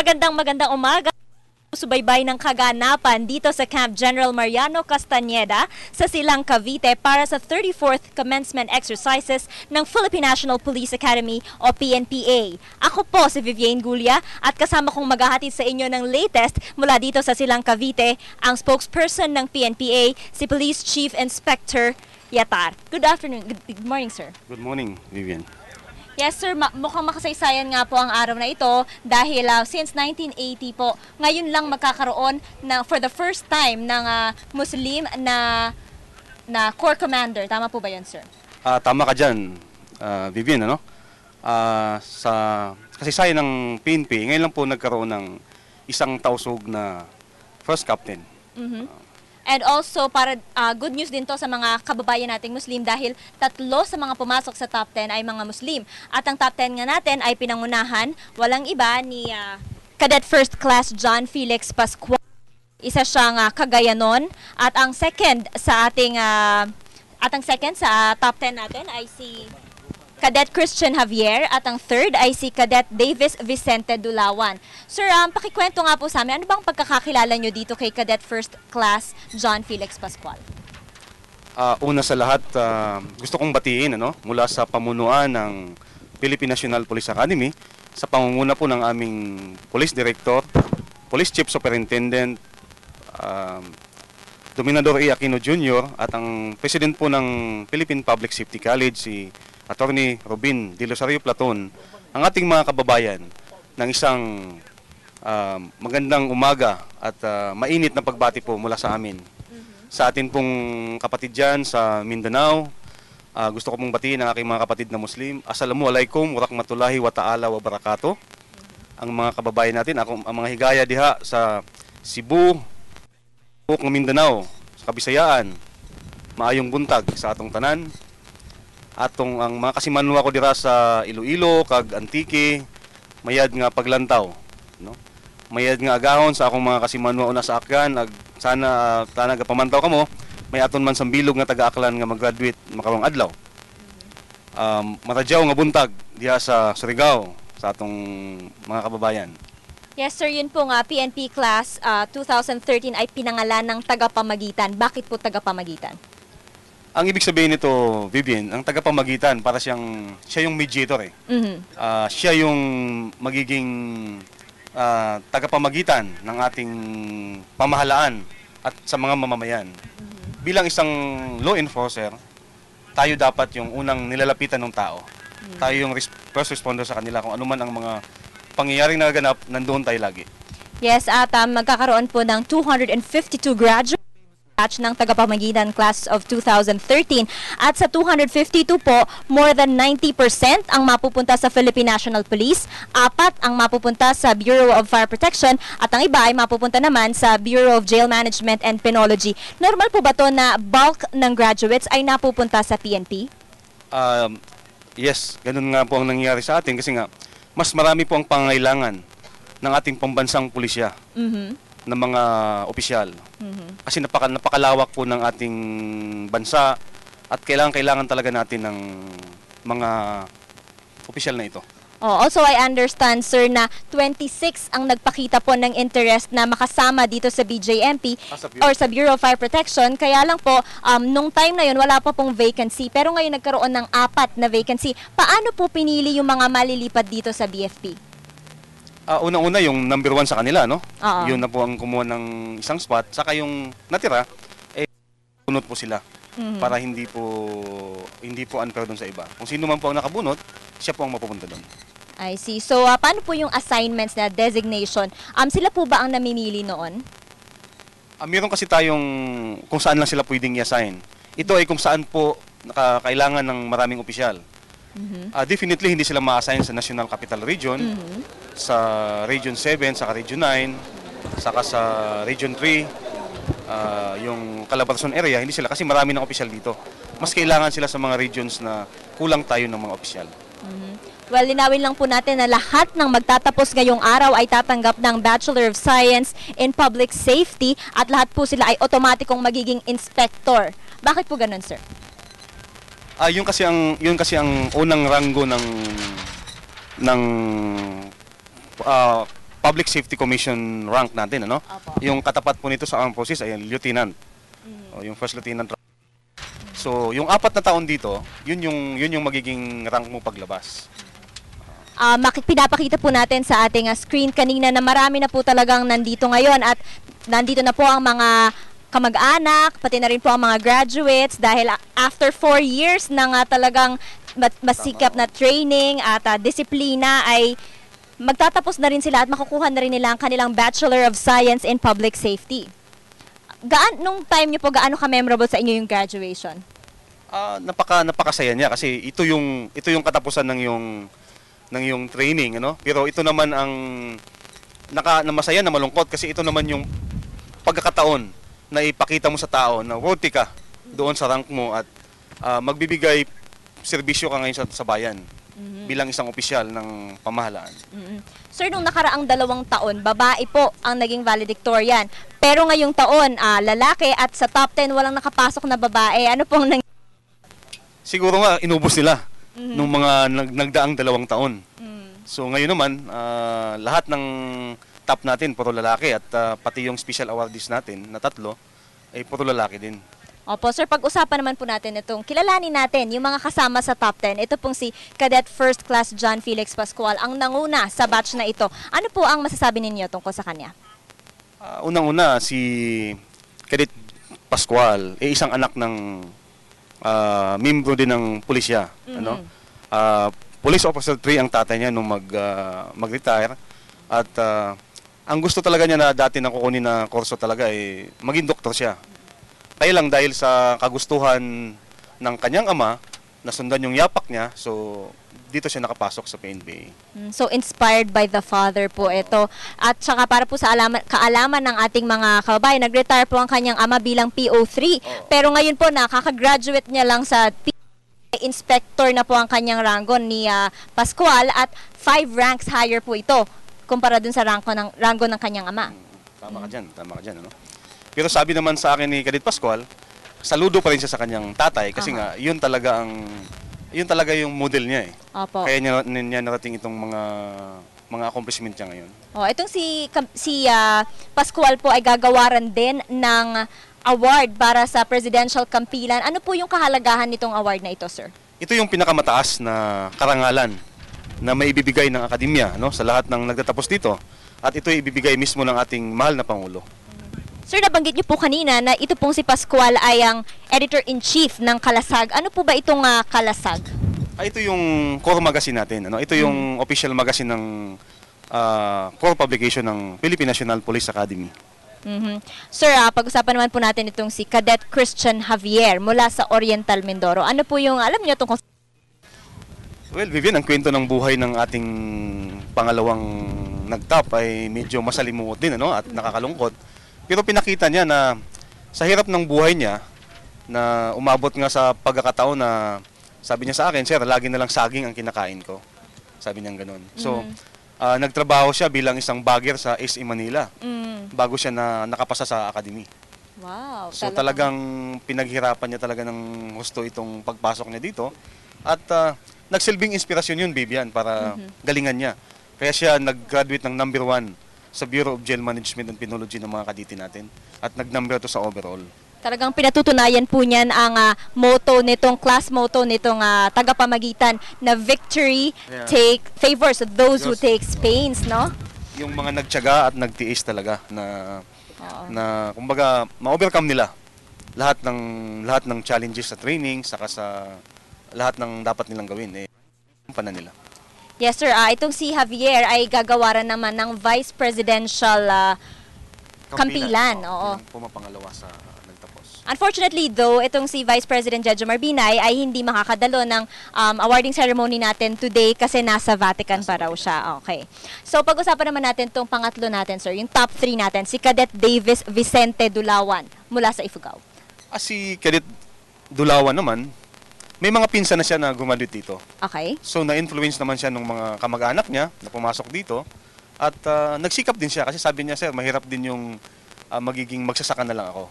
Magandang umaga. Subaybay ng kaganapan dito sa Camp General Mariano Castañeda sa Silang Cavite para sa 34th commencement exercises ng Philippine National Police Academy o PNPA. Ako po si Vivienne Gulia at kasama kong maghahatid sa inyo ng latest mula dito sa Silang Cavite, ang spokesperson ng PNPA, si Police Chief Inspector Yatar. Good afternoon. Good morning, sir. Good morning, Vivienne. Yes sir, mukhang makasaysayan nga po ang araw na ito dahil since 1980 po, ngayon lang magkakaroon na for the first time ng Muslim na Corps Commander. Tama po ba yun, sir? Tama ka dyan, Vivienne, ano? Sa kasaysayan ng PNP, ngayon lang po nagkaroon ng isang tausog na first captain. And also, para good news din to sa mga kababayan nating Muslim dahil 3 sa mga pumasok sa top 10 ay mga Muslim. At ang top 10 nga natin ay pinangunahan, walang iba ni Cadet First Class John Felix Pascual. Isa siyang Cagayanon. At ang second sa top 10 natin ay si Cadet Christian Javier at ang third ay si Cadet Davis Vicente Dulawan. Sir, pakikwento nga po sa amin, ano bang pagkakakilala nyo dito kay Cadet First Class John Felix Pascual? Una sa lahat, gusto kong batiin mula sa pamunuan ng Philippine National Police Academy sa pangunguna po ng aming Police Director, Police Chief Superintendent, Dominador E. Aquino Jr. at ang President po ng Philippine Public Safety College, si Attorney Robin De Rosario Platon, ang ating mga kababayan ng isang magandang umaga at mainit na pagbati po mula sa amin. Sa atin pong kapatid dyan sa Mindanao, gusto ko pong batiin ang aking mga kapatid na Muslim. Assalamualaikum warahmatullahi wa ta'ala wa barakatuh. Ang mga kababayan natin, ang mga higaya diha sa Cebu, ng Mindanao, sa Kabisayaan, maayong buntag sa atong tanan. Atong ang mga kasimanwa ko dira sa Iloilo, kag Antique, mayad nga paglantaw, mayad nga agahon sa akong mga kasimanwa una sa akyan, sana tanag pamantaw kamo, may aton man sambilog nga taga-aklan nga mag-graduate makarong adlaw. Maradyaw nga buntag diha sa Surigao sa atong mga kababayan. Yes sir, yun po nga PNP Class 2013 ay pinangalan ng tagapamagitan. Bakit po tagapamagitan? Ang ibig sabihin nito, Vivienne, ang tagapamagitan, para siya yung mediator eh. Siya yung magiging tagapamagitan ng ating pamahalaan at sa mga mamamayan. Bilang isang law enforcer, tayo dapat yung unang nilalapitan ng tao. Tayo yung first responder sa kanila. Kung ano man ang mga pangyayaring naganap, nandoon tayo lagi. Yes, at magkakaroon po ng 252 graduates batch ng tagapamagitan class of 2013 at sa 252 po, more than 90% ang mapupunta sa Philippine National Police, 4 ang mapupunta sa Bureau of Fire Protection at ang iba ay mapupunta naman sa Bureau of Jail Management and Penology. Normal po ba to na bulk ng graduates ay napupunta sa PNP? Yes, ganun nga po ang nangyayari sa atin kasi nga mas marami po ang pangangailangan ng ating pambansang pulisya. Ng mga opisyal. Kasi napakalawak po ng ating bansa at kailangan talaga natin ng mga opisyal na ito. Also, I understand, sir, na 26 ang nagpakita po ng interest na makasama dito sa BJMP or sa Bureau of Fire Protection. Kaya lang po, nung time na yun, wala pa pong vacancy. Pero ngayon nagkaroon ng 4 na vacancy. Paano po pinili yung mga malilipat dito sa BFP? Unang-una yung number 1 sa kanila, no? Oo. Yun na po ang kumuha ng isang spot. Saka yung natira, bunot po sila. Para hindi po unfair doon sa iba. Kung sino man po ang nakabunot, siya po ang mapupunta doon. I see. So, paano po yung assignments na designation? Sila po ba ang namimili noon? Meron kasi tayong kung saan lang sila pwedeng i-assign. Ito ay kung saan po kailangan ng maraming opisyal. Definitely hindi sila ma-assign sa National Capital Region, sa Region 7, saka Region 9, saka sa Region 3, yung Calabarzon area, hindi sila kasi marami ng opisyal dito. Mas kailangan sila sa mga regions na kulang tayo ng mga opisyal. Well, linawin lang po natin na lahat ng magtatapos ngayong araw ay tatanggap ng Bachelor of Science in Public Safety at lahat po sila ay otomatikong magiging inspector. Bakit po ganun, sir? Yun kasi ang unang ranggo ng Public Safety Commission rank natin, ano? Opo. Yung katapat po nito sa armed forces ay lieutenant. O yung first lieutenant. So, yung 4 na taon dito, yun yung magiging rank mo paglabas. Pinapakita po natin sa ating screen kanina na marami na po talagang nandito ngayon at nandito na po ang mga kamag-anak, pati na rin po ang mga graduates dahil after 4 years na nga talagang masikap na training at disiplina ay magtatapos na rin sila at makukuha na rin nila ang kanilang Bachelor of Science in Public Safety. Nung time niyo po, gaano ka-memorable sa inyo yung graduation? Napakasaya niya kasi ito yung katapusan ng yung training, ano? Pero ito naman ang na masaya na malungkot kasi ito naman yung pagkakataon na ipakita mo sa tao na worthy ka doon sa rank mo at magbibigay serbisyo ka ngayon sa bayan bilang isang opisyal ng pamahalaan. Sir, nung nakaraang 2 taon, babae po ang naging valedictorian. Pero ngayong taon, lalaki at sa top 10 walang nakapasok na babae. Ano pong Siguro nga inubos nila nung mga nagdaang 2 taon. So ngayon naman, lahat ng top natin puro lalaki at pati yung special awardees natin na 3 ay puro lalaki din. Opo, sir, pag-usapan naman po natin itong kilalanin natin, yung mga kasama sa top 10. Ito pong si Cadet First Class John Felix Pascual, ang nanguna sa batch na ito. Ano po ang masasabi ninyo tungkol sa kanya? Unang-una, si Cadet Pascual ay isang anak ng membro din ng pulisya. Ano? Police Officer 3 ang tatay niya nung mag-retire. At ang gusto talaga niya na dati na kukunin na kurso talaga ay maging doktor siya. Kaya lang dahil sa kagustuhan ng kanyang ama, nasundan yung yapak niya, so dito siya nakapasok sa PNP. So inspired by the father po ito. At saka para po sa kaalaman ng ating mga kababayan, nag-retire po ang kanyang ama bilang PO3. Pero ngayon po nakaka-graduate niya lang sa inspector na po ang kanyang rango ni Pascual at 5 ranks higher po ito kumpara dun sa rango ng kanyang ama. Tama ka dyan, ano? Pero sabi naman sa akin ni Cadet Pascual, saludo pa rin siya sa kanyang tatay kasi nga yun talaga yung model niya eh. Opo. Kaya niya narating itong mga accomplishment niya ngayon. Itong si Pascual po ay gagawaran din ng award para sa Presidential Kampilan. Ano po yung kahalagahan nitong award na ito, sir? Ito yung pinakamataas na karangalan na maibibigay ng akademya, no, sa lahat ng nagtatapos dito. At ito ay ibibigay mismo ng ating mahal na Pangulo. Sir, nabanggit niyo po kanina na ito pong si Pascual ay ang Editor-in-Chief ng Kalasag. Ano po ba itong Kalasag? Ito yung core magazine natin. Ano? Ito yung official magazine ng core publication ng Philippine National Police Academy. Sir, pag-usapan naman po natin itong si Cadet Christian Javier mula sa Oriental Mindoro. Ano po yung alam niyo tungkol? Well, Vivian, ang kwento ng buhay ng ating pangalawang nagtap ay medyo masalimuot din, ano? At nakakalungkot. Pero pinakita niya na sa hirap ng buhay niya, na umabot nga sa pagkakataon na sabi niya sa akin, sir, lagi na lang saging ang kinakain ko. Sabi niya gano'n. So, nagtrabaho siya bilang isang bagger sa SE Manila bago siya nakapasa sa academy. Wow. So talagang pinaghirapan niya talaga ng gusto itong pagpasok niya dito. At nagsilbing inspirasyon yun, Bibian, para galingan niya. Kaya siya nag-graduate ng number 1 sa Bureau of Jail Management and Penology ng mga kaditi natin at nag-number 2 sa overall. Talagang pinatutunayan po niyan ang class motto nitong tagapamagitan na victory favors those who takes pains, no? Yung mga nagtiyaga at nagtiis talaga na kumbaga ma-overcome nila lahat ng challenges sa training saka sa lahat ng dapat nilang gawin panan nila. Yes, sir. Itong si Javier ay gagawaran naman ng Vice Presidential Kampilan. Oo. Pumapangalawa sa nagtapos. Unfortunately, though, itong si Vice President Jojo Marbinay ay hindi makakadalo ng awarding ceremony natin today kasi nasa Vatican pa raw siya. Okay. So, pag-usapan naman natin itong pangatlo natin, sir. Yung top 3 natin. Si Cadet Davis Vicente Dulawan mula sa Ifugao. Si Cadet Dulawan naman, may mga pinsan na siya na gumalit dito. Okay. So, na-influence naman siya ng mga kamag-anak niya na pumasok dito. At nagsikap din siya kasi sabi niya, sir, mahirap din yung magiging magsasaka na lang ako.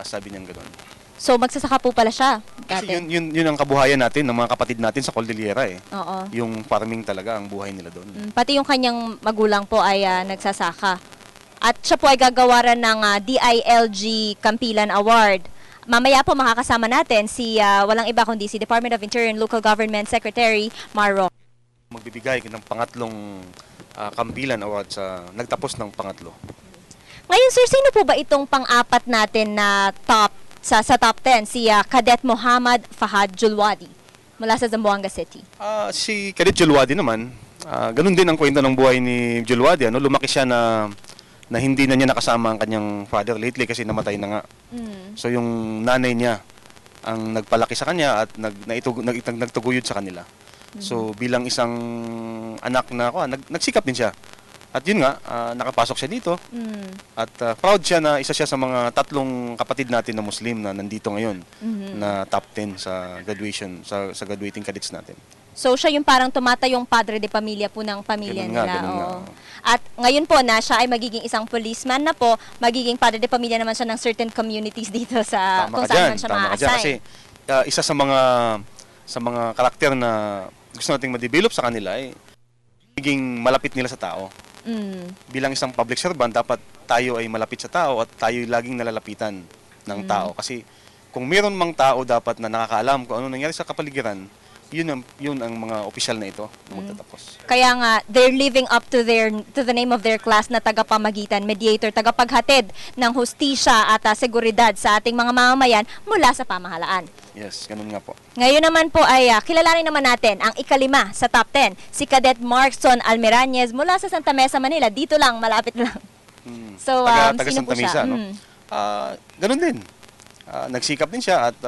Sabi niya gano'n. So magsasaka po pala siya Kasi dati. yun ang kabuhayan natin ng mga kapatid natin sa Cordillera eh. Oo. Yung farming talaga ang buhay nila doon. Pati yung kanyang magulang po ay nagsasaka. At siya po ay gagawaran ng DILG Kampilan Award. Mamaya po makakasama natin si walang iba kundi si Department of Interior and Local Government Secretary Maro. Magbibigay ng pangatlong Kampilan Award sa nagtapos ng pangatlo. Ngayon sir, sino po ba itong pang-apat natin na top sa top 10? Si Cadet Muhammad Fahad Julwadi mula sa Zamboanga City. Si Cadet Julwadi naman, ganun din ang kwento ng buhay ni Julwadi. Lumaki siya na hindi na niya nakasama ang kanyang father lately kasi namatay na nga. So yung nanay niya ang nagpalaki sa kanya at nagtuguyod sa kanila. So bilang isang anak na nagsikap din siya. At yun nga, nakapasok siya dito. At proud siya na isa siya sa mga 3 kapatid natin na Muslim na nandito ngayon na top 10 sa graduation, sa graduating cadets natin. So siya yung parang tumatayong padre de pamilya po ng pamilya Ganun nga, nila. ganun nga. Oo. At ngayon po na siya ay magiging isang policeman na po, magiging padre de pamilya naman siya ng certain communities dito sa Tama kung ka saan dyan, man siya tama ka dyan. ma-assign. Kasi isa sa mga karakter na gusto nating ma-develop sa kanila ay magiging malapit nila sa tao. Bilang isang public servant, dapat tayo ay malapit sa tao at tayo laging nalalapitan ng tao. Kasi kung meron mang tao dapat na nakakaalam kung ano nangyari sa kapaligiran, yun ang mga opisyal na ito na magtatapos. Kaya nga they're living up to the name of their class na tagapamagitan, mediator, tagapaghatid ng hustisya at seguridad sa ating mga mamamayan mula sa pamahalaan. Yes, ganun nga po. Ngayon naman po ay kilalanin naman natin ang ikalima sa top 10, si Cadet Markson Almirañez mula sa Santa Mesa, Manila. Dito lang, malapit lang. So, Taga sino po Santa Mesa, siya? no? Ganun din. Nagsikap din siya at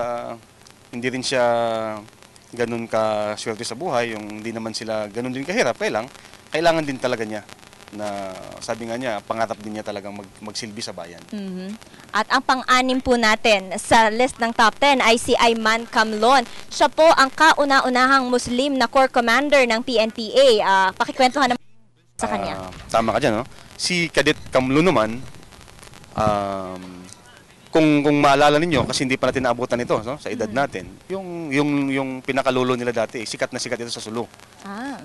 hindi rin siya ganun ka swerte sa buhay, yung hindi naman sila ganun din kahirap, kailangan din talaga niya na sabi nga niya, pangarap din niya talagang magsilbi sa bayan. At ang pang-anim po natin sa list ng top 10 ay si Ayman Kamlon. Siya po ang kauna-unahang Muslim na Corps Commander ng PNPA. Pakikwentuhan naman sa kanya. Tama ka dyan, no? Si Cadet Kamlon naman, kung maalala ninyo, kasi hindi pa natin naabutan ito, no, sa edad natin, yung pinakalolo nila dati, sikat na sikat ito sa Sulu.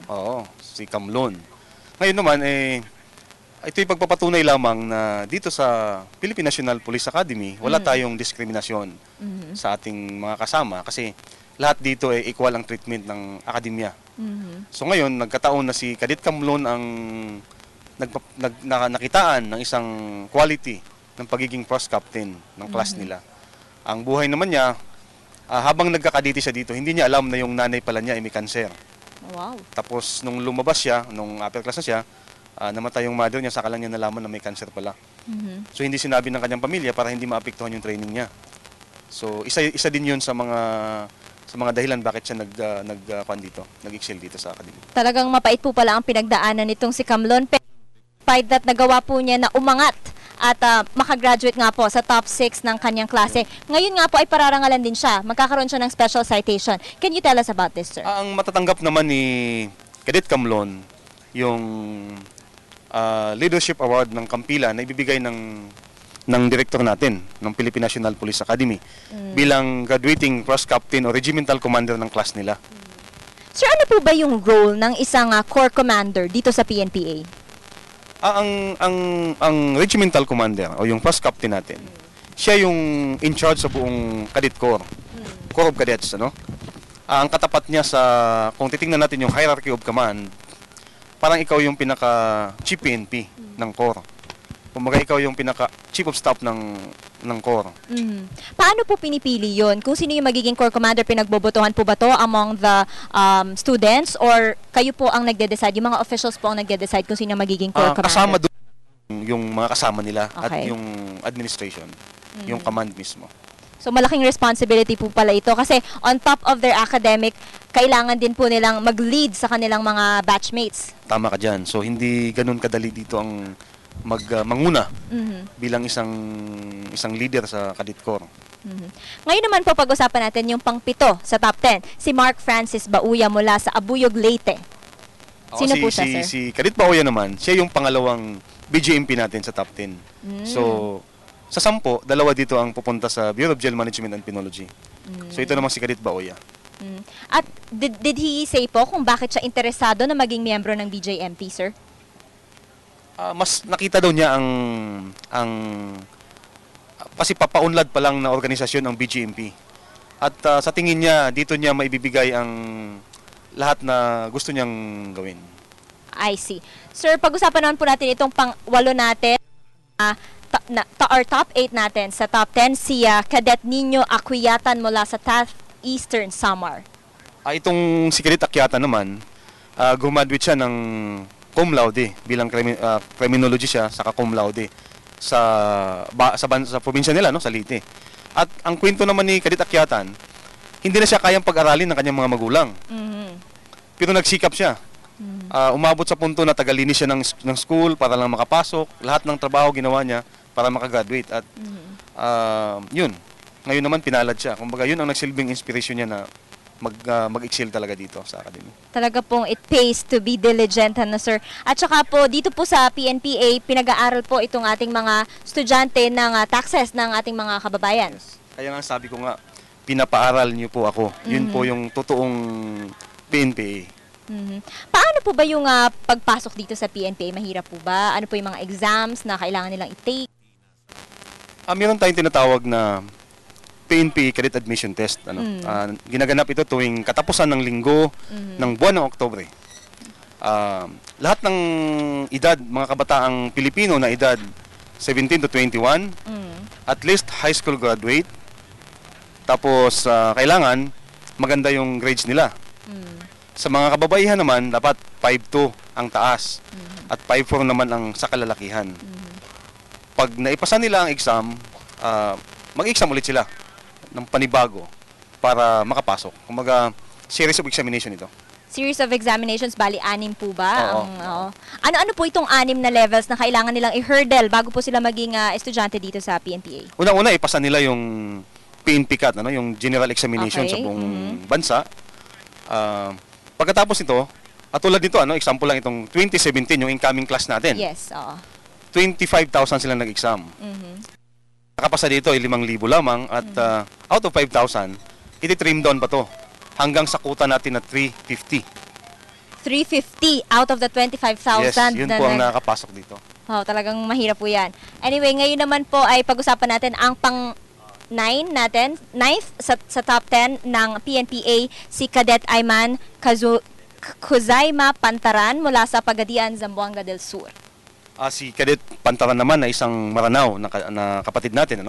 Oo, si Kamlon. Ngayon naman, ito yung pagpapatunay lamang na dito sa Philippine National Police Academy, wala tayong diskriminasyon sa ating mga kasama kasi lahat dito ay equal ang treatment ng akademya. So ngayon, nagkataon na si Cadet Kamlon ang nakitaan ng isang quality ng pagiging cross captain ng class nila. Ang buhay naman niya, habang nagkakaditi siya dito, hindi niya alam na yung nanay pala niya ay may cancer. Wow. Tapos nung lumabas siya, nung upper class na siya, namatay yung mother niya, saka lang niya nalaman na may cancer pala. So hindi sinabi ng kanyang pamilya para hindi maapektuhan yung training niya. So isa din yun sa mga dahilan bakit siya nag-excel dito sa academy. Talagang mapait po pala ang pinagdaanan nitong si Kamlon. Pero that nagawa po niya na umangat at makagraduate nga po sa top 6 ng kanyang klase. Ngayon nga po ay pararangalan din siya. Magkakaroon siya ng special citation. Can you tell us about this, sir? Ang matatanggap naman ni Cadet Kamlon, yung Leadership Award ng Kampila na ibibigay ng director natin ng Philippine National Police Academy bilang graduating cross captain o regimental commander ng class nila. Sir, ano po ba yung role ng isang corps commander dito sa PNPA? Ang regimental commander o yung first captain natin, siya yung in charge sa buong cadet corps, Corps of Cadets, ano? Ang katapat niya kung titingnan natin yung hierarchy of command, parang ikaw yung pinaka chief PNP ng corps. Kumbaga ikaw yung pinaka chief of staff ng corps. Paano po pinipili yon? Kung sino yung magiging corps commander, pinagbobotohan po ba to among the students or kayo po ang nagde-decide? Yung mga officials po ang nagde-decide kung sino magiging corps commander? Kasama doon yung mga kasama nila at Okay. yung administration, yung command mismo. So malaking responsibility po pala ito kasi on top of their academic, kailangan din po nilang mag-lead sa kanilang mga batchmates. Tama ka dyan. So hindi ganun kadali dito ang manguna bilang isang leader sa Cadet Corps. Ngayon naman po pag-usapan natin yung pang-7 sa top 10, si Mark Francis Bauya mula sa Abuyog, Leyte. Sino po siya, sir? Si Cadet Bauya naman, siya yung pangalawang BJMP natin sa top 10. So, Sa 10, 2 dito ang pupunta sa Bureau of Jail Management and Penology. So ito namang si Kadit Baoya. At did he say po kung bakit siya interesado na maging miyembro ng BJMP, sir? Mas nakita daw niya kasi papaunlad pa lang na organisasyon ang BJMP. At sa tingin niya, dito niya maibibigay ang lahat na gusto niyang gawin. I see. Sir, pag-usapan naman po natin itong pang-8 natin, or top 8 natin. Sa top 10, si Cadet Nino Aquiatan mula sa Taft Eastern Samar. Itong si Kadit Aquiatan naman, graduate siya ng cum laude bilang criminology siya, saka cum laude sa probinsya nila, no, sa Leyte. At ang kwento naman ni Kadit Aquiatan, hindi na siya kayang pag-aralin ng kanyang mga magulang. Pero nagsikap siya. Umabot sa punto na tagalinis siya ng school para lang makapasok. Lahat ng trabaho ginawa niya para makagraduate. At yun, ngayon naman pinalad siya. Kumbaga yun ang nagsilbing inspiration niya na mag-excel talaga dito sa academy. Talaga pong it pays to be diligent, ano, sir. At saka po, dito po sa PNPA, pinag-aaral po itong ating mga estudyante ng taxes ng ating mga kababayan. Yes. Kaya nga sabi ko nga, pinapaaral niyo po ako. Yun po yung totoong PNPA. Paano po ba yung pagpasok dito sa PNPA? Mahirap po ba? Ano po yung mga exams na kailangan nilang i-take? Meron tayong tinatawag na PNP Cadet Admission Test. Ginaganap ito tuwing katapusan ng linggo ng buwan ng Oktubre. Lahat ng edad, mga kabataang Pilipino na edad 17 to 21, at least high school graduate, tapos kailangan maganda yung grades nila. Sa mga kababaihan naman, dapat 5.2 ang taas at 5.4 naman ang sa kalalakihan. Pag naipasa nila ang exam, mag-exam ulit sila ng panibago para makapasok. Kumaga, series of examination ito. Series of examinations, bali 6 po ba? Oo. Ano-ano po itong 6 na levels na kailangan nilang i-hurdle bago po sila maging estudyante dito sa PNPA? Una-una, ipasa nila yung PNP-CAT, yung General Examination sa buong bansa. Pagkatapos nito, at tulad nito, example lang itong 2017, yung incoming class natin. Yes, oo. 25,000 sila nag-exam. Nakapasa dito ay 5,000 lamang at out of 5,000, iti-trim down pa to hanggang sa kuta natin na 350. 350 out of the 25,000. Yes, yun po ang nakakapasok dito. Wow, talagang mahirap po yan. Anyway, ngayon naman po ay pag-usapan natin ang pang-9 natin, 9th sa top 10 ng PNPA, si Cadet Ayman Kuzaima Pantaran mula sa Pagadian, Zamboanga del Sur. Si Cadet Pantaran naman na isang Maranao na kapatid natin.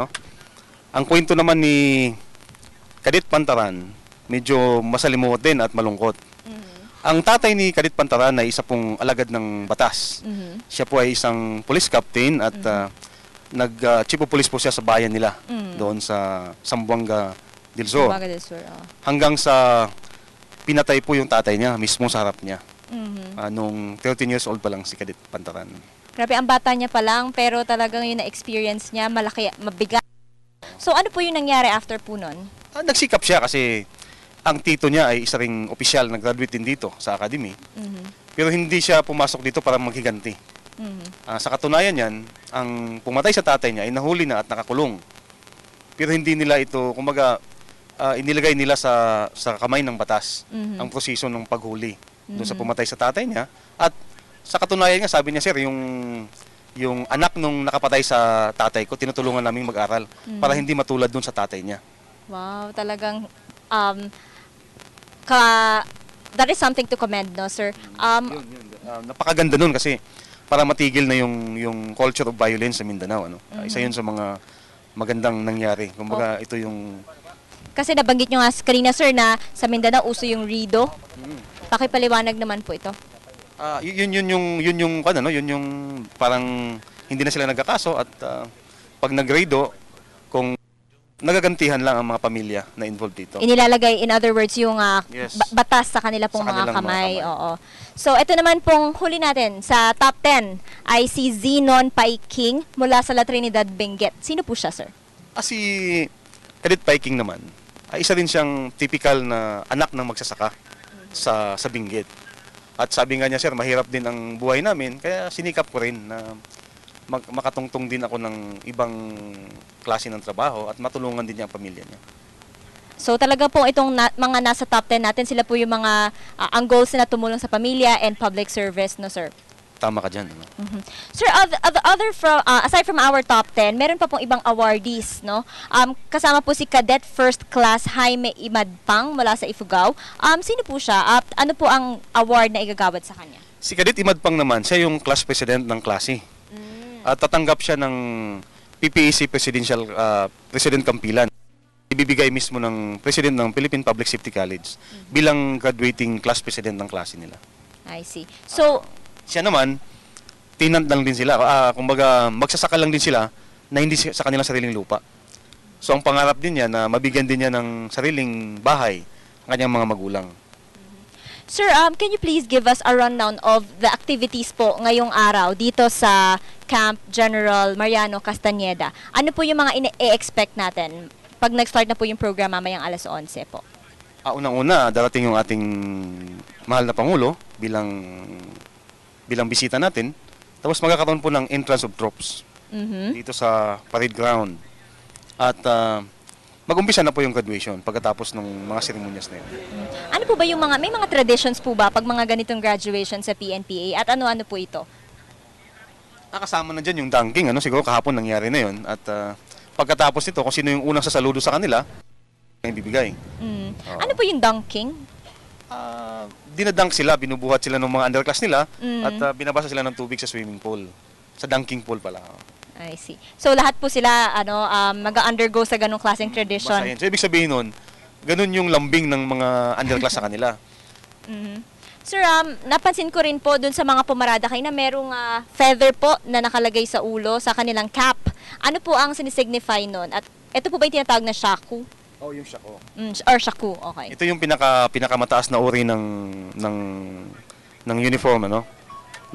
Ang kwento naman ni Cadet Pantaran, medyo masalimuot din at malungkot. Ang tatay ni Cadet Pantaran ay isa pong alagad ng batas. Siya po ay isang police captain at nag-chief of police po siya sa bayan nila doon sa Zamboanga del Sur. Zamboanga del Sur, hanggang sa pinatay po yung tatay niya mismo sa harap niya. Nung 13 years old pa lang si Cadet Pantaran. Grabe, ang bata niya pa lang, pero talagang yung na-experience niya, malaki, mabigat. So ano po yung nangyari after po nun? Nagsikap siya kasi ang tito niya ay isa ring opisyal, nag-graduate din dito sa academy. Pero hindi siya pumasok dito para maghiganti. Sa katunayan yan, ang pumatay sa tatay niya ay nahuli na at nakakulong. Pero hindi nila ito, kumbaga, inilagay nila sa kamay ng batas ang proseso ng paghuli doon sa pumatay sa tatay niya. At sa katunayan nga, sabi niya, sir, yung anak nung nakapatay sa tatay ko, tinutulungan naming mag-aral para hindi matulad doon sa tatay niya. Wow, talagang that is something to commend, no, sir? Napakaganda nun kasi para matigil na yung culture of violence sa Mindanao. Isa yun sa mga magandang nangyari. Kumbaga, ito yung... Kasi nabanggit nyo nga kanina, sir, na sa Mindanao uso yung RIDO. Pakipaliwanag naman po ito. Yun yung parang hindi na sila nagkakaso at pag nag-RIDO, kung nagagantihan lang ang mga pamilya na involved dito. Inilalagay, in other words, yung Yes. batas sa kanila pong Sa mga kanilang kamay. mga kamay. Oo. So, ito naman pong huli natin sa top 10 ay si Zenon Paiking mula sa La Trinidad, Benguet. Sino po siya, sir? Si Cadet Paiking naman, ay isa rin siyang typical na anak ng magsasaka sa Benguet. At sabi nga niya, sir, mahirap din ang buhay namin, kaya sinikap ko rin na makatungtong din ako ng ibang klase ng trabaho at matulungan din niya ang pamilya niya. So talaga po itong mga nasa top 10 natin, sila po yung mga ang goals na tumulong sa pamilya and public service, no sir? Tama ka dyan. Ano? Sir, aside from our top 10, meron pa pong ibang awardees, no? Kasama po si Cadet First Class Jaime Imadpang mula sa Ifugao. Sino po siya? Ano po ang award na igagawad sa kanya? Si Cadet Imadpang naman, siya yung class president ng klase. At tatanggap siya ng PPEC President Kampilan. Ibibigay mismo ng President ng Philippine Public Safety College bilang graduating class president ng klase nila. I see. So, siya naman, tenant lang din sila. Kumbaga, magsasaka lang din sila na hindi sa kanilang sariling lupa. So, ang pangarap din niya na mabigyan din niya ng sariling bahay ang kanyang mga magulang. Sir, can you please give us a rundown of the activities po ngayong araw dito sa Camp General Mariano Castañeda? Ano po yung mga ine-expect natin pag nag-start na po yung program mamayang alas 11 po? Unang-una, darating yung ating mahal na Pangulo bilang bisita natin. Tapos magkakaroon po ng entrance of troops dito sa parade ground. At mag-umpisa na po yung graduation pagkatapos ng mga seremonyas na yun. Ano po ba yung may mga traditions po ba pag mga ganitong graduation sa PNPA? At ano-ano po ito? Nakasama na dyan yung dunking. Siguro kahapon nangyari na yun. At pagkatapos nito, kung sino yung unang sasaludo sa kanila, yung bibigay. Ano po yung dunking? Dinadunk sila, binubuhat sila ng mga underclass nila at binabasa sila ng tubig sa swimming pool. Sa dunking pool pala. I see. So lahat po sila mag-undergo sa ganong klaseng tradition? Basahin. So ibig sabihin nun, ganun yung lambing ng mga underclass sa kanila. Sir, napansin ko rin po dun sa mga pumarada kayo na merong feather po na nakalagay sa ulo sa kanilang cap. Ano po ang sinisignify nun? At ito po ba yung tinatawag na shaku? Yung shaku. Or shaku, okay. Ito yung pinakamataas na uri ng uniform na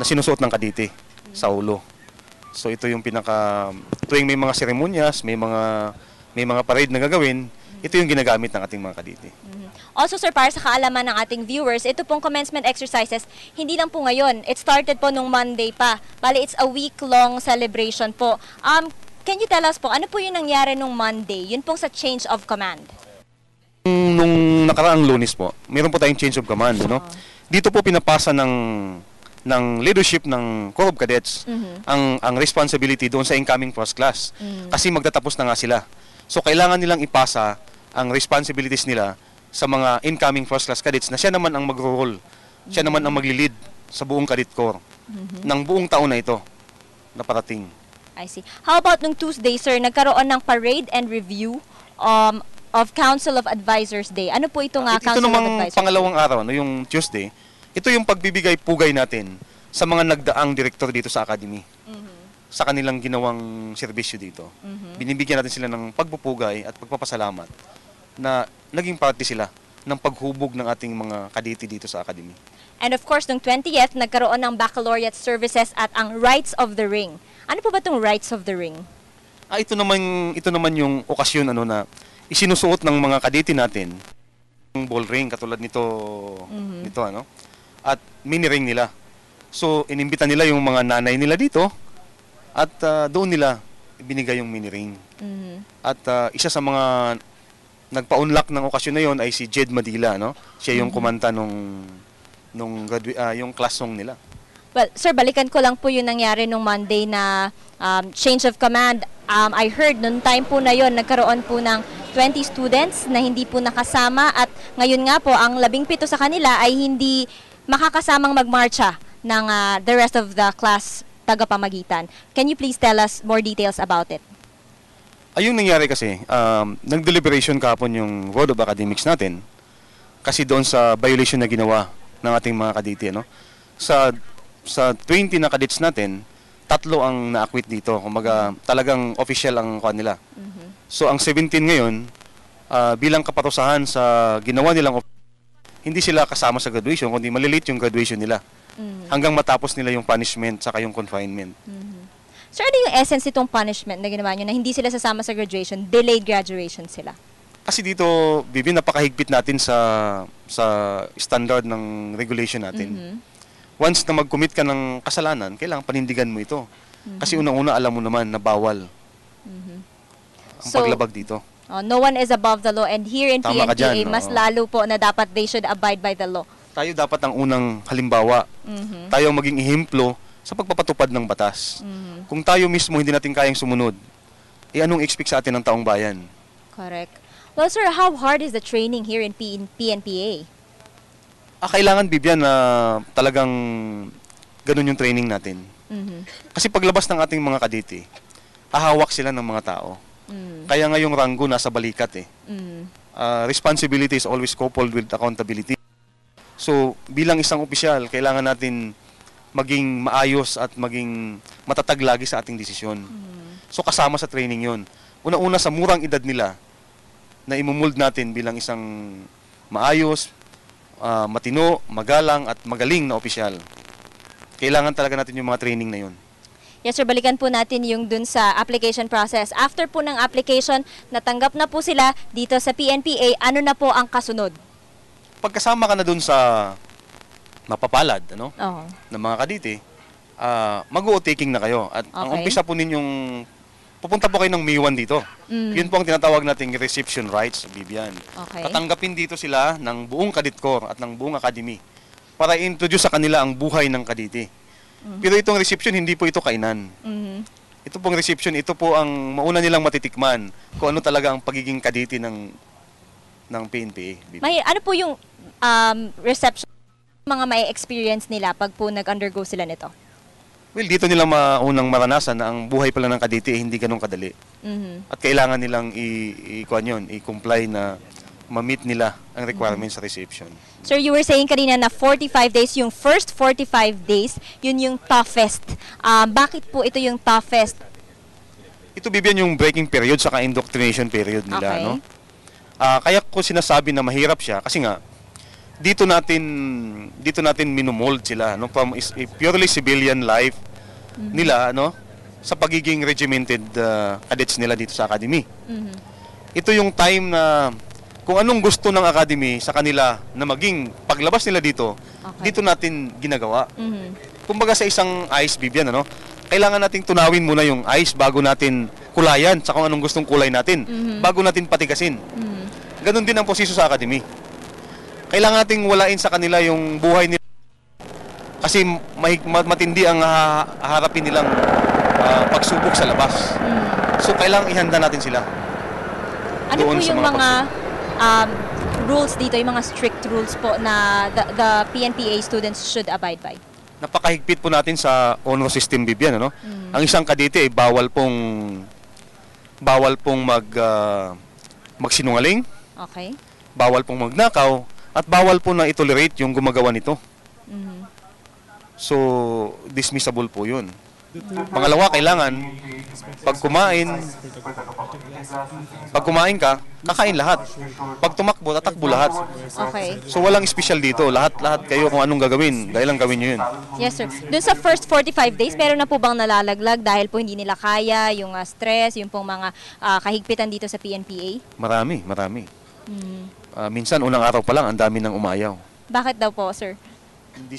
sinusuot ng kadete sa ulo. So ito yung tuwing may mga seremonyas, may mga parade na gagawin, ito yung ginagamit ng ating mga kadete. Also sir, para sa kaalaman ng ating viewers, ito pong commencement exercises, hindi lang po ngayon. It started po nung Monday pa. Bali, it's a week-long celebration po. Can you tell us po, ano po yung nangyari nung Monday? Yun pong sa change of command. Nung nakaraang Lunes po, meron po tayong change of command. Dito po pinapasa ng leadership ng Corps of Cadets ang responsibility doon sa incoming first class. Kasi magtatapos na nga sila. So kailangan nilang ipasa ang responsibilities nila sa mga incoming first class cadets na siya naman ang magro-roll. Siya naman ang magli-lead sa buong cadet corps ng buong taon na ito na parating. I see. How about nung Tuesday, sir, nagkaroon ng parade and review of Council of Advisors Day. Ano po ito nga, Council of Advisors Day? Pangalawang araw, yung Tuesday, ito yung pagbibigay-pugay natin sa mga nagdaang direktor dito sa academy. Sa kanilang ginawang serbisyo dito. Binibigyan natin sila ng pagpupugay at pagpapasalamat na naging parte sila ng paghubog ng ating mga kadete dito sa academy. And of course, nung 20th, nagkaroon ng baccalaureate services at ang Rights of the Ring. Ano po ba itong Rights of the Ring? Ito naman yung okasyon na isinusuot ng mga kadete natin yung ball ring katulad nito at mini ring nila. So inimbita nila yung mga nanay nila dito at doon nila binigay yung mini ring. At isa sa mga nagpa-unlock ng okasyon na yon ay si Jed Madila, Siya yung kumanta yung class song nila. Well, sir, balikan ko lang po yung nangyari nung Monday na change of command. I heard noong time po na yon nagkaroon po ng 20 students na hindi po nakasama at ngayon nga po ang 17 sa kanila ay hindi makakasamang magmarcha ng the rest of the class tagapamagitan. Can you please tell us more details about it? Ayun nangyari kasi, nag-deliberation kahapon yung Board of Academics natin kasi doon sa violation na ginawa ng ating mga kadete. Sa 20 na cadets natin, 3 ang na-acquit dito. Kumbaga, talagang official ang kuha nila. So, ang 17 ngayon, bilang kaparusahan sa ginawa nilang hindi sila kasama sa graduation, kundi malilate yung graduation nila. Hanggang matapos nila yung punishment saka yung confinement. Sir, ano yung essence itong punishment na ginawa nyo na hindi sila sasama sa graduation, delayed graduation sila? Kasi dito, Bibi, napakahigpit natin sa standard ng regulation natin. Once na mag-commit ka ng kasalanan, kailangan panindigan mo ito. Kasi unang-una alam mo naman na bawal ang So, paglabag dito. no one is above the law, and here in Tama ka PNPA, dyan, mas oo. lalo po na dapat they should abide by the law. Tayo dapat ang unang halimbawa. Tayo ang maging ehemplo sa pagpapatupad ng batas. Kung tayo mismo hindi natin kayang sumunod, anong expect sa atin ng taong bayan? Correct. Well, sir, how hard is the training here in PNPA? Kailangan, Bibian, na talagang ganun yung training natin. Kasi paglabas ng ating mga kadete, hahawak sila ng mga tao. Kaya nga yung ranggo nasa balikat eh. Responsibility is always coupled with accountability. So, bilang isang opisyal, kailangan natin maging maayos at maging matatag lagi sa ating desisyon. So, kasama sa training yon. Una-una sa murang edad nila, na imumold natin bilang isang maayos, matino, magalang at magaling na opisyal. Kailangan talaga natin yung mga training na yun. Yes, sir, balikan po natin yung dun sa application process. After po ng application, natanggap na po sila dito sa PNPA, ano na po ang kasunod? Pagkasama ka na dun sa mapapalad, Oo. ng mga kadite, mag-o-taking na kayo. At ang Okay. umpisa po ninyong, pupunta po kayo ng May 1 dito. Yun po ang tinatawag nating reception rights, Bibian. Okay. Tatanggapin dito sila ng buong Cadet Corps at ng buong academy para i-introduce sa kanila ang buhay ng kadite. Pero itong reception, hindi po ito kainan. Ito pong reception, ito po ang mauna nilang matitikman kung ano talaga ang pagiging kadite ng PNPA. Bibian. May ano po yung reception mga may experience nila pag po nag-undergo sila nito? Well, dito nila maunang maranasan na ang buhay pala ng kadite hindi ganun kadali. At kailangan nilang i-comply na ma-meet nila ang requirements sa reception. Sir, you were saying kanina na 45 days, yung first 45 days, yun yung toughest. Bakit po ito yung toughest? Ito, Bibian, yung breaking period saka indoctrination period nila. Okay. No? Kaya ko sinasabi na mahirap siya kasi nga, dito natin minumold sila from a purely civilian life nila sa pagiging regimented cadets nila dito sa academy. Ito yung time na kung anong gusto ng academy sa kanila na maging paglabas nila dito, dito natin ginagawa. Kumbaga sa isang ice, Bibian, kailangan nating tunawin muna yung ice bago natin kulayan sa kung anong gustong kulay natin, bago natin patigasin. Ganon din ang posisyon sa academy. Kailangan nating walain sa kanila yung buhay nila kasi matindi ang haharapin nilang pagsubok sa labas. So kailangang ihanda natin sila. Ano po doon sa yung mga mga rules dito, yung mga strict rules po na the PNPA students should abide by? Napakahigpit po natin sa honor system, Bibian. Ang isang kadete ay bawal pong magsinungaling, Okay. bawal pong magnakaw, at bawal po na itolerate yung gumagawa nito. So, dismissible po yun. Pangalawa, kailangan, pag kumain ka, kakain lahat. Pag tumakbo, tatakbo lahat. Okay. So, walang special dito. Lahat kayo kung anong gagawin, dahil lang gawin nyo yun. Yes, sir. Doon sa first 45 days, meron na po bang nalalaglag dahil po hindi nila kaya, yung stress, yung pong mga kahigpitan dito sa PNPA? Marami. Minsan, unang araw pa lang, ang dami nang umayaw. Bakit daw po, sir? Hindi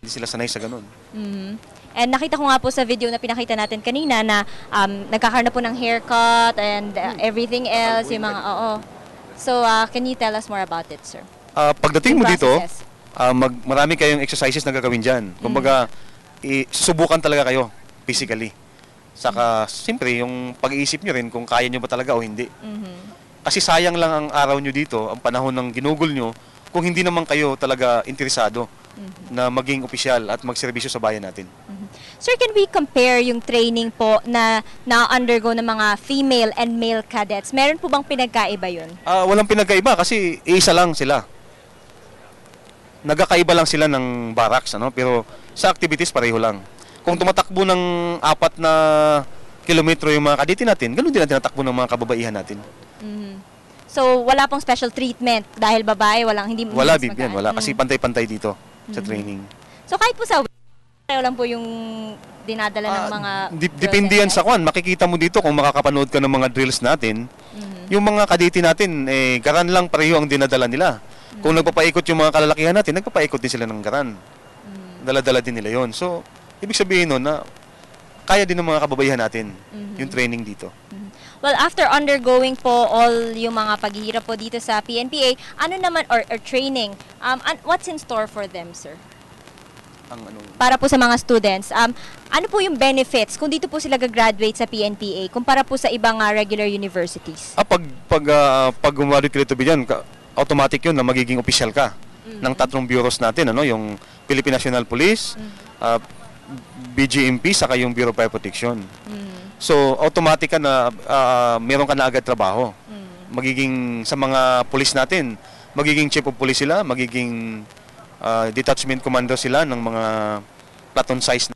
sila sanay sa ganun. And nakita ko nga po sa video na pinakita natin kanina na nagkakaroon na po ng haircut and everything else, yung mga, So, can you tell us more about it, sir? Pagdating mo Yung dito, processes. marami kayong exercises na gagawin dyan. Kumbaga, susubukan talaga kayo physically. Saka, siyempre, yung pag-iisip nyo rin kung kaya nyo ba talaga o hindi. Kasi sayang lang ang araw nyo dito, ang panahon ng ginugol nyo, kung hindi naman kayo talaga interesado na maging opisyal at magserbisyo sa bayan natin. Sir, can we compare yung training po na na-undergo ng mga female and male cadets? Meron po bang pinagkaiba yun? Walang pinagkaiba kasi isa lang sila. Nagkakaiba lang sila ng barracks, pero sa activities pareho lang. Kung tumatakbo ng 4 na kilometro yung mga kadete natin, ganun din ang tinatakbo ng mga kababaihan natin. So, wala pong special treatment dahil babae, hindi Wala, mas Bibian, magaan. wala. Kasi pantay-pantay dito sa training. So, kahit po sa pareho lang po yung dinadala ng mga Depende yan sa kwan. Makikita mo dito kung makakapanood ka ng mga drills natin. Yung mga kadete natin, garan lang pareho ang dinadala nila. Kung nagpapaikot yung mga kalalakihan natin, nagpapaikot din sila ng garan. Dala-dala din nila yon. So, ibig sabihin nun na kaya din ng mga kababaihan natin yung training dito. Well, after undergoing po all yung mga paghihirap po dito sa PNPA, ano naman, or training, what's in store for them, sir? Ang ano, Para po sa mga students, ano po yung benefits kung dito po sila gagraduate sa PNPA kumpara po sa ibang regular universities? pag gumawa ka dito biyan, automatic yun na magiging official ka ng tatlong bureaus natin, ano, yung Philippine National Police, BGMP, saka yung Bureau of Fire Protection. So, automatic ka na meron ka na agad trabaho. Magiging sa mga police natin, magiging chief of police sila, magiging detachment commander sila ng mga platoon size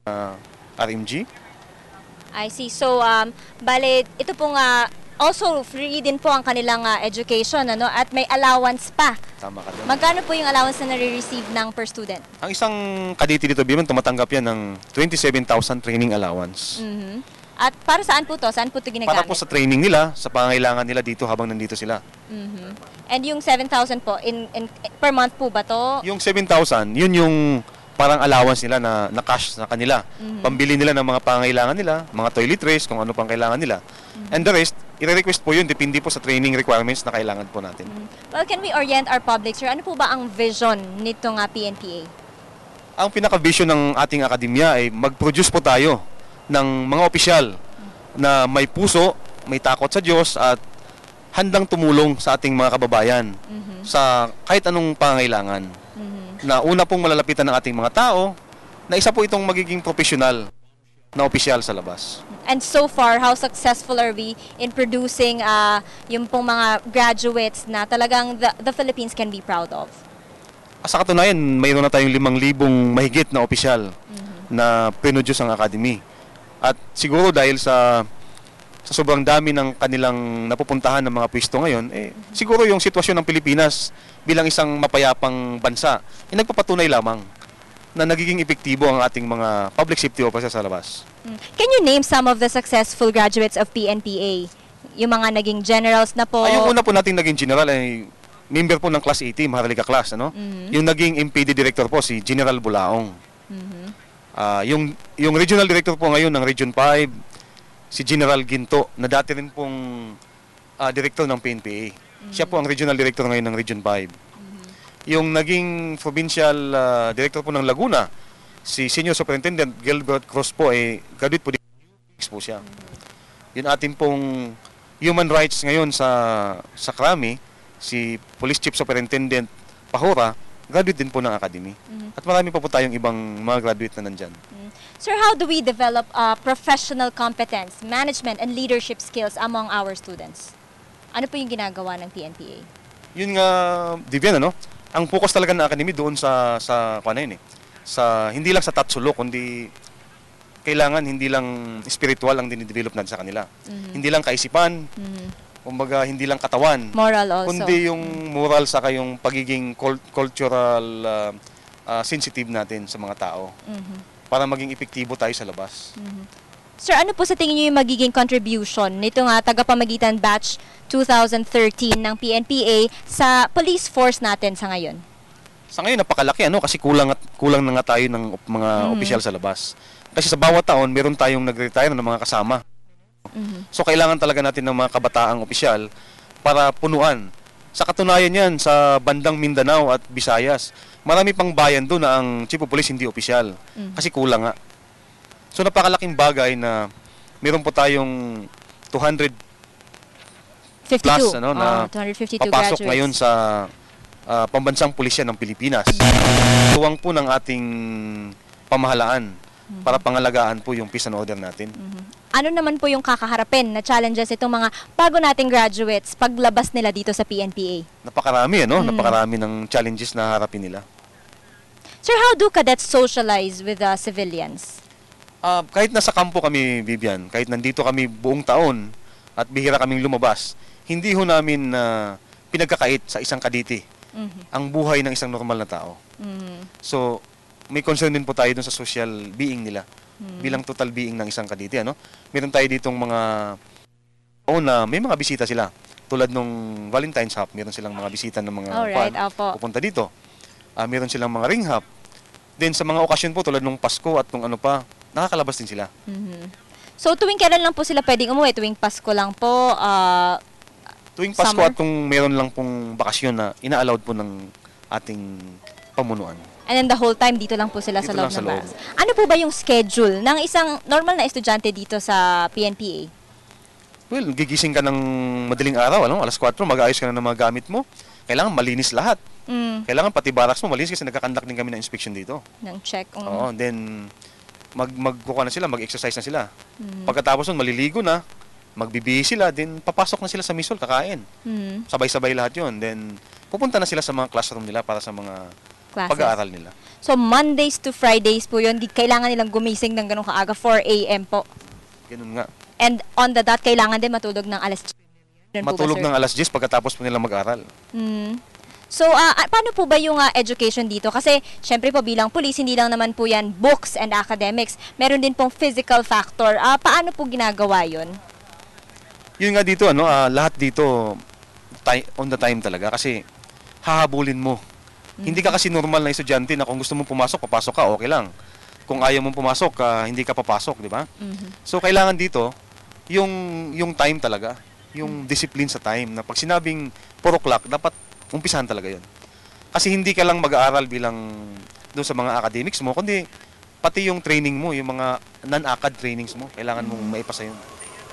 na RMG. I see. So, bale, ito pong also free din po ang kanilang education, ano, at may allowance pa. Tama ka doon. Magkano po yung allowance na nare-receive ng per student? Ang isang kadete dito, Biman, tumatanggap yan ng 27,000 training allowance. At para saan po to? Saan po ito ginagamit? Para po sa training nila, sa pangangailangan nila dito habang nandito sila. And yung 7,000 po, per month po ba to? Yung 7,000, yun yung parang allowance nila na cash sa kanila. Pambili nila ng mga pangangailangan nila, mga toiletries, kung ano pang kailangan nila. And the rest, i-request po yun, depende po sa training requirements na kailangan po natin. Well, can we orient our public, sir? Ano po ba ang vision nitong PNPA? Ang pinaka-vision ng ating akademya ay mag-produce po tayo ng mga opisyal na may puso, may takot sa Diyos at handang tumulong sa ating mga kababayan sa kahit anong pangangailangan. Na una pong malalapitan ng ating mga tao, na isa po itong magiging professional na opisyal sa labas. And so far, how successful are we in producing yung pong mga graduates na talagang the Philippines can be proud of? Sa katunayan, mayroon na tayong 5,000 mahigit na opisyal na produce ang academy. At siguro dahil sa sobrang dami ng kanilang napupuntahan ng mga pwesto ngayon, siguro yung sitwasyon ng Pilipinas bilang isang mapayapang bansa, nagpapatunay lamang na nagiging epektibo ang ating mga public safety officers sa labas. Can you name some of the successful graduates of PNPA? Yung mga naging generals na po? Yung una po nating naging general ay member po ng Class 80, Maharlika Class. Ano? Yung naging MPD director po, si General Bulaong. Yung regional director po ngayon ng Region 5, si General Ginto, na dati rin pong director ng PNPA. Siya po ang regional director ngayon ng Region 5. Yung naging provincial director po ng Laguna, si Senior Superintendent Gilbert Cruz po, graduate po dito po siya. Yung ating pong human rights ngayon sa Krami, si Police Chief Superintendent Pahura, graduate din po ng academy. At marami pa po tayong ibang mga graduate na nandyan. Sir, how do we develop professional competence, management, and leadership skills among our students? Ano po yung ginagawa ng PNPA? Yun nga, Vivian, ano? Ang focus talaga ng academy doon sa yun, sa hindi lang sa tatsulo, kundi kailangan hindi lang spiritual ang dinidevelop natin sa kanila. Hindi lang kaisipan, kumbaga hindi lang katawan. Moral also. Kundi yung moral saka yung pagiging cultural sensitive natin sa mga tao. Para maging epektibo tayo sa labas. Sir, ano po sa tingin niyo yung magiging contribution nito nga tagapamagitan batch 2013 ng PNPA sa police force natin sa ngayon? Sa ngayon napakalaki, ano, kasi kulang na nga tayo ng mga opisyal sa labas. Kasi sa bawat taon meron tayong nagre-retire ng mga kasama. So kailangan talaga natin ng mga kabataang opisyal para punuan. Sa katunayan yan, sa bandang Mindanao at Visayas, marami pang bayan doon na ang chief of police hindi opisyal. Kasi kulang nga. So napakalaking bagay na meron po tayong 200 plus na 252 papasok graduates ngayon sa pambansang pulisya ng Pilipinas. Tuwang po ng ating pamahalaan para pangalagaan po yung peace and order natin. Ano naman po yung kakaharapin na challenges itong mga bago nating graduates paglabas nila dito sa PNPA? Napakarami, ano? Napakarami ng challenges na harapin nila. Sir, how do cadets socialize with civilians? Kahit nasa kampo kami, Vivian, kahit nandito kami buong taon at bihira kaming lumabas, hindi ho namin pinagkakait sa isang kadete ang buhay ng isang normal na tao. So, may concern din po tayo dun sa social being nila bilang total being ng isang kadete. Ano? Meron tayo ditong mga may mga bisita sila. Tulad nung Valentine's Hop, meron silang mga bisita ng mga pupunta dito. Meron silang mga ring hop. Then sa mga okasyon po tulad nung Pasko at nung ano pa, nakakalabas din sila. So tuwing kailan lang po sila pwedeng umuwi? Tuwing Pasko lang po? Tuwing Pasko Summer? at kung meron lang pong bakasyon na ina-allowed po ng ating pamunuan. And then the whole time, dito lang po sila sa Dito loob lang sa ng loob. baras. Ano po ba yung schedule ng isang normal na estudyante dito sa PNPA? Well, gigising ka ng madaling araw, alas 4, mag-aayos ka na ng mga gamit mo. Kailangan malinis lahat. Kailangan pati barracks mo malinis kasi nagkakandak din kami ng inspection dito. Ng check. Oo, then magkukuha na sila, mag-exercise na sila. Pagkatapos nun, maliligo na, magbibihis sila, then papasok na sila sa misol, kakain. Sabay-sabay lahat yun. Then pupunta na sila sa mga classroom nila para sa mga Classes. pag-aaral nila. So Mondays to Fridays po yun, kailangan nilang gumising ng ganun kaaga, 4 a.m. po. Ganun nga. And on the dot, kailangan din matulog ng alas 10. Matulog ng alas 10 pagkatapos po nila mag-aral. So, paano po ba yung education dito? Kasi, syempre po bilang police, hindi lang naman po yan books and academics. Meron din pong physical factor. Paano po ginagawa yun? Yun nga dito, lahat dito on the time talaga kasi hahabulin mo. Hindi ka kasi normal na estudyante na kung gusto mong pumasok, papasok ka, okay lang. Kung ayaw mong pumasok, hindi ka papasok, di ba? So, kailangan dito, yung time talaga, yung discipline sa time, na pag sinabing 4 o'clock, dapat umpisahan talaga yun. Kasi hindi ka lang mag-aaral bilang doon sa mga academics mo, kundi pati yung training mo, yung mga non-acad trainings mo, kailangan mong maipasa yun.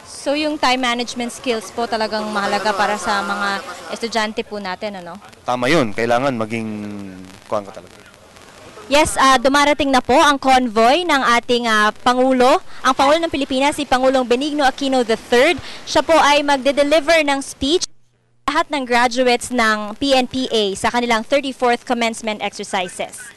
So, yung time management skills po talagang mahalaga para sa mga estudyante po natin, ano? Tama yun, kailangan maging kuhaan ka talaga. Yes, dumarating na po ang convoy ng ating Pangulo. Ang Pangulo ng Pilipinas, si Pangulong Benigno Aquino III. Siya po ay magde-deliver ng speech lahat ng graduates ng PNPA sa kanilang 34th commencement exercises.